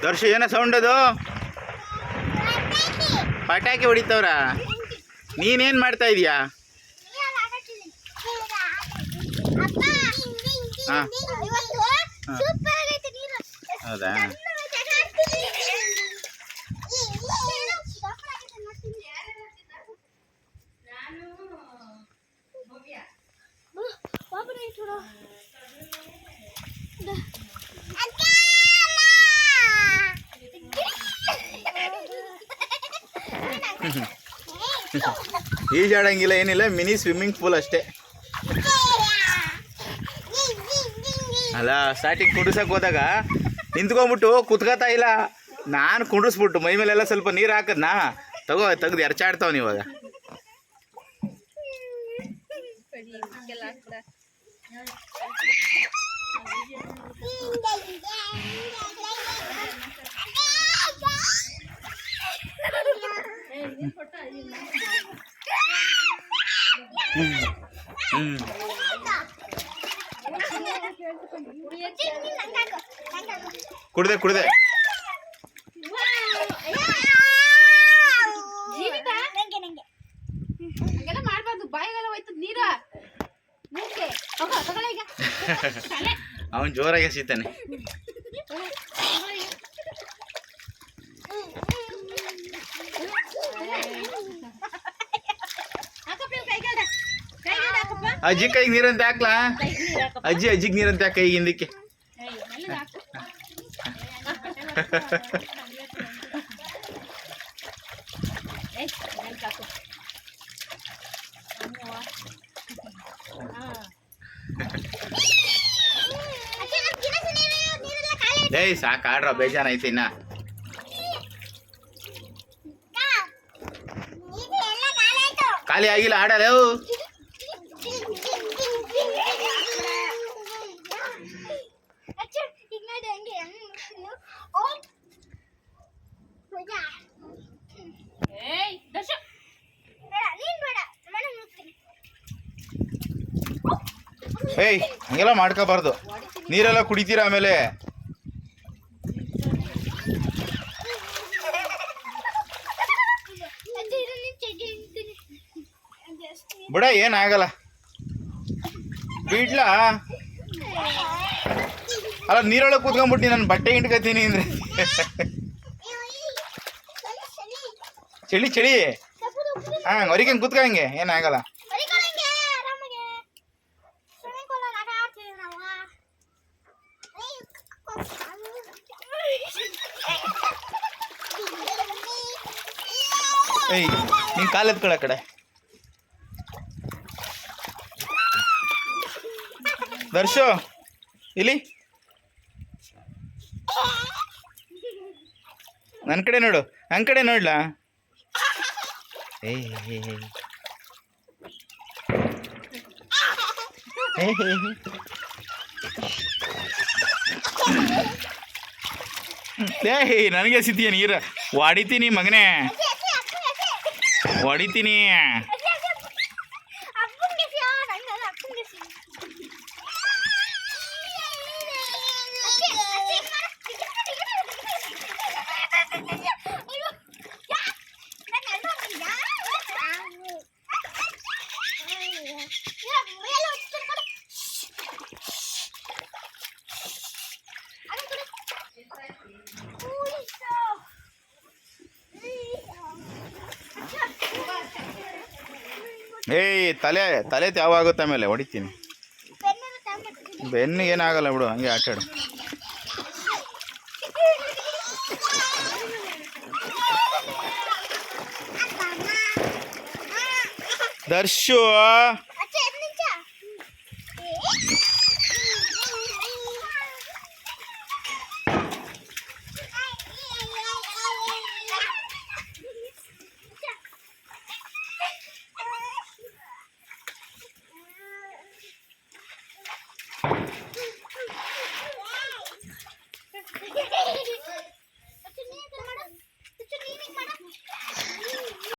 ದರ್ಶು ಏನೋ ಸೌಂಡ್ ಅದು? ಪಟಾಕಿ ಹೊಡಿತವ್ರ? ನೀನೇನು ಮಾಡ್ತಾ ಇದೀಯಾ? ಹಾಂ, ಹೌದಾ? ಈಜಾಡಂಗಿಲ್ಲ, ಏನಿಲ್ಲ, ಮಿನಿ ಸ್ವಿಮ್ಮಿಂಗ್ ಪೂಲ್ ಅಷ್ಟೇ ಅಲ್ಲ. ಸ್ಟಾರ್ಟಿಂಗ್ ಕುಂಡ್ರಸಕ್ಕೆ ಹೋದಾಗ ನಿಂತ್ಕೊಂಡ್ಬಿಟ್ಟು ಕುತ್ಕೋತಾ ಇಲ್ಲ, ನಾನು ಕುಂಡ್ರಿಸ್ಬಿಟ್ಟು ಮೈ ಮೇಲೆಲ್ಲ ಸ್ವಲ್ಪ ನೀರು ಹಾಕದ್ನಾ ತೆಗ್ದು ಎರಚಾಡ್ತಾವ ಇವಾಗ. ಕುಡ್ದೆ ಅವನು ಜೋರಾಗಿ ಎಸಿತಾನೆ. ಅಜ್ಜಿ ಕೈಗೆ ನೀರಂತ ಹಾಕ್ಲಾ? ಅಜ್ಜಿಗೆ ನೀರಂತ ಹಾಕ ಕೈಗೆ ಹಿಂದಕ್ಕೆ. ಏಯ್ ಸಾಕು ಆಡ್ರ, ಬೇಜಾನೈತಿ ಇನ್ನ. ಖಾಲಿ ಆಗಿಲ್ಲ, ಆಡಲ್ಲ. ಏಯ್ ಹಂಗೆಲ್ಲ ಮಾಡ್ಕೋಬಾರ್ದು, ನೀರೆಲ್ಲ ಕುಡಿತೀರಾ ಆಮೇಲೆ. ಬಿಡ, ಏನಾಗಲ್ಲ, ಬಿಡ್ಲಾ? ಅಲ್ಲ, ನೀರೊಳಗೆ ಕೂತ್ಕೊಂಡ್ಬಿಟ್ಟು ನಾನು ಬಟ್ಟೆ ಹಿಂಡ್ಕೊತೀನಿ ಅಂದ್ರೆ ಚಳಿ. ಹಾಂ, ಹೊರಗೆ ಕೂತ್ಕೊಂಗೆ ಏನಾಗಲ್ಲ. ಏಯ್ ನೀನು ಕಾಲು ಎತ್ಕೊಳ ಕಡೆ. ದರ್ಶು ಇಲ್ಲಿ ನನ್ನ ಕಡೆ ನೋಡು, ನನ್ನ ಕಡೆ ನೋಡ್ಲಾ? ನನಗೆ ಸಿತೀಯ ನೀರು? ಹೊಡಿತೀನಿ ಮಗನೇ, ಹೊಡಿತೀನಿ. ಏಯ್ ತಲೆ ತ್ಯಾವಾಗುತ್ತೆ, ಆಮೇಲೆ ಹೊಡಿತೀನಿ. ಬೆನ್ನು ಏನಾಗಲ್ಲ ಬಿಡು, ಹಂಗೆ ಆಟಾಡು. ದರ್ಶು